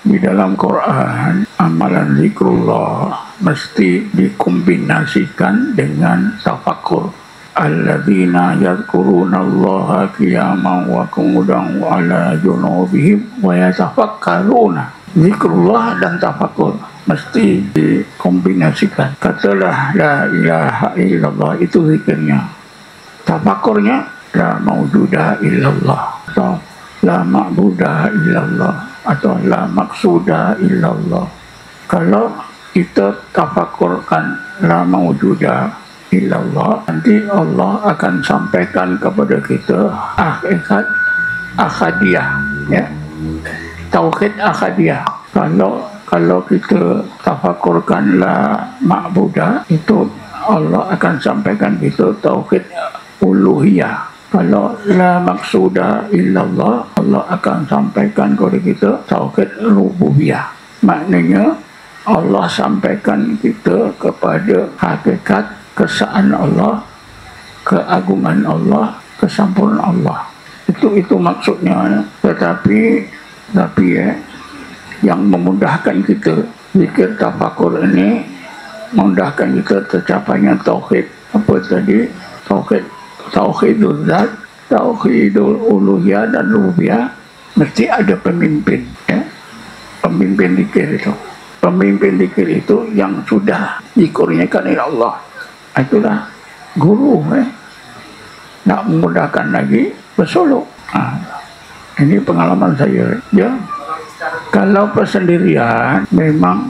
Di dalam Quran, amalan zikrullah mesti dikombinasikan dengan tafakur. Alladzina yadhkurunallaha qiyaman wa qu'udan wa 'ala junubihim wa yatafakkaruna. Zikrullah dan tafakur mesti dikombinasikan. Katalah la ilaha illallah, itu zikirnya. Tafakurnya la maujuda illallah atau la ma'budah illallah atau la maksuda illallah. Kalau kita tafakurkan la maujuda illallah, nanti Allah akan sampaikan kepada kita hakikat akhadiyah, ya, tauhid akhadiyah. Kalau kita tafakurkan la ma'budah, itu Allah akan sampaikan kita tauhid uluhiyah. Kalau la maksuda illallah, Allah akan sampaikan kepada kita tauhid rububiyah. Maknanya Allah sampaikan kita kepada hakikat kesaan Allah, keagungan Allah, kesempurnaan Allah. Itu maksudnya. Tetapi yang memudahkan kita zikir tafakur ini, memudahkan kita tercapainya tauhid. Apa tadi? Tauhidul zat, tauhidul uluhiyah dan rububiyah, mesti ada pemimpin, ya. Pemimpin zikir itu. Pemimpin zikir itu yang sudah dikurniakan oleh Allah. Itulah guru, nak memudahkan lagi bersolok. Ini pengalaman saya, ya. Kalau persendirian memang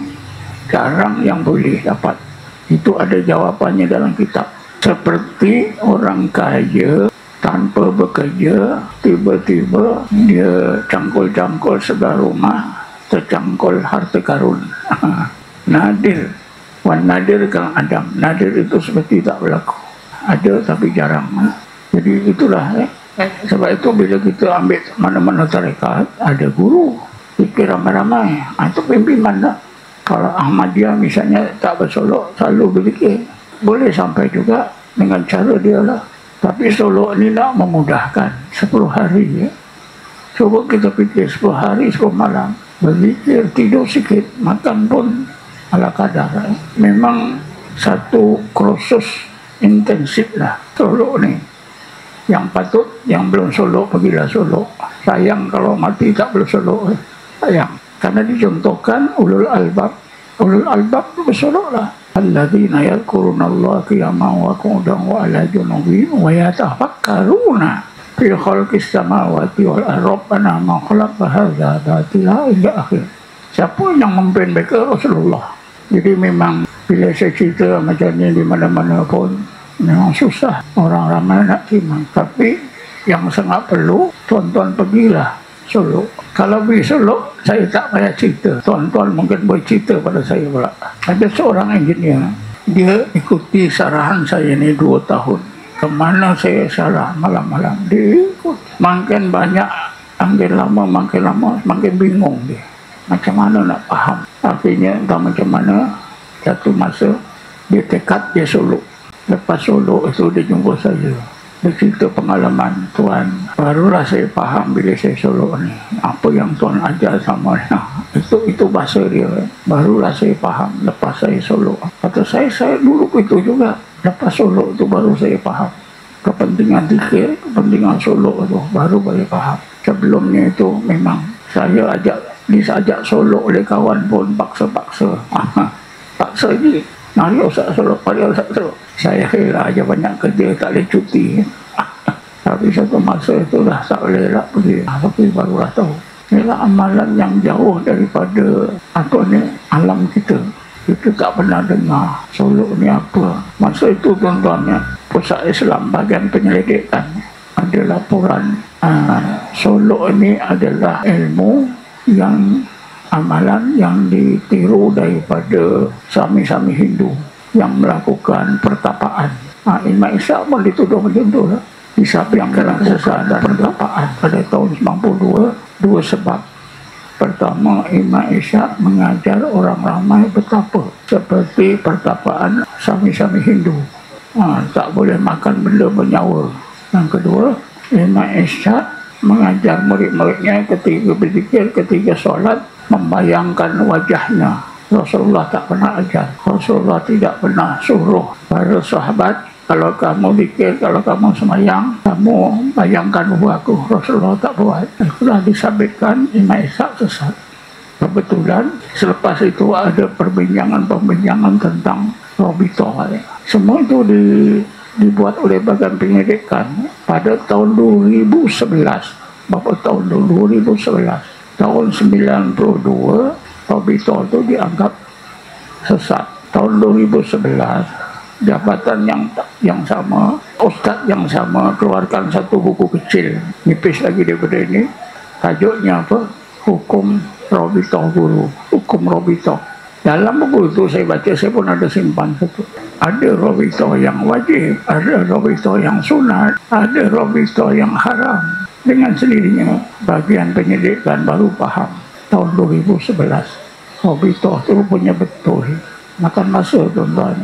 jarang yang boleh dapat. Itu ada jawabannya dalam kitab. Seperti orang kaya tanpa bekerja, tiba-tiba dia cangkul-cangkul segala rumah, tercangkul harta karun. Nadir, wan nadir kang Adam. Nadir itu seperti tak berlaku. Ada tapi jarang. Jadi itulah, sebab itu bila kita ambil mana-mana tarekat, ada guru, fikir ramai-ramai. Itu pimpinan tak. Kalau Ahmadiyah misalnya tak bersolok, selalu berfikir. Boleh sampai juga dengan cara dia lah. Tapi solok ni nak memudahkan 10 hari, ya. Coba kita fikir 10 hari 10 malam, berzikir, tidur sikit, makan pun ala kadar, ya. Memang satu kursus intensif lah solok ni. Yang patut, yang belum solok pergilah solok. Sayang kalau mati tak belum solok, sayang. Karena dicontohkan ulul albab tu bersolok lah. Alladzina yadhkurunallaha qiyaman wa qu'udan wa 'ala junubihim wa yatafakkaruna fi khalqis samawati wal ardi rabbana ma khalaqta hadza batila ila akhir. Siapa yang memimpin mereka? Rasulullah. Jadi memang bila saya cerita macam ni di mana-mana pun memang susah orang ramai nak terima. Tapi yang sangat perlu, tuan-tuan pergilah Solo. Kalau pergi Solo, saya tak payah cerita. Tuan-tuan mungkin boleh cerita pada saya pula. Ada seorang engineer, dia ikuti sarahan saya ni 2 tahun. Kemana saya sarah malam-malam, dia ikut. Makin banyak, makin lama, makin bingung dia. Macam mana nak faham. Akhirnya entah macam mana, satu masa, dia tekad dia Solo. Lepas Solo itu dia jumpa saya. Dia cerita pengalaman Tuan. Barulah saya faham bila saya Solo ni. Apa yang Tuan ajar sama dia. Itu bahasa dia. Barulah saya faham lepas saya Solo. Kata saya dulu itu juga. Lepas Solo itu baru saya faham. Kepentingan zikir, kepentingan Solo itu baru boleh faham. Sebelumnya itu memang saya diajak Solo oleh kawan pun paksa-paksa. Paksa je. Mari Ustaz Solo, mari Ustaz Solo. Saya kira aja banyak kerja, tak boleh cuti. Tapi satu masa itu dah tak boleh lah pergi. Tapi barulah tahu. Inilah amalan yang jauh daripada alam kita. Kita tak pernah dengar Solo ni apa. Masa itu tuan-tuan, Pusat Islam bahagian penyelidikan, ada laporan Solo ini adalah ilmu yang amalan yang ditiru daripada sami-sami Hindu yang melakukan pertapaan. Imam Ishaq pun dituduh macam tu lah. Ishaq yang melakukan pertapaan pada tahun 92. 2 sebab. Pertama, Imam Ishaq mengajar orang ramai betapa seperti pertapaan sami-sami Hindu. Tak boleh makan benda bernyawa. Yang kedua, Imam Ishaq mengajar murid-muridnya ketika berzikir, ketika solat, membayangkan wajahnya. Rasulullah tak pernah ajar. Rasulullah tidak pernah suruh para sahabat, kalau kamu zikir, kalau kamu semayang, kamu bayangkan wajahku. Rasulullah tak buat. Sudah disabitkan Imam Ishaq sesat. Kebetulan selepas itu ada perbincangan tentang Robito. Semua itu dibuat oleh Badan Penyelidikan pada tahun 2011. Bapak tahun 2011. Tahun 92 Robito itu dianggap sesat. Tahun 2011 jabatan yang sama, ustadz yang sama keluarkan satu buku kecil, nipis lagi daripada ini, tajuknya apa? Hukum Robito Guru, Hukum Robito. Dalam buku itu saya baca, saya pun ada simpan satu. Ada Robito yang wajib, ada Robito yang sunat, ada Robito yang haram. Dengan sendirinya bagian penyelidikan baru paham tahun 2011 Robito itu punya betul. Makan masa tuan-tuan.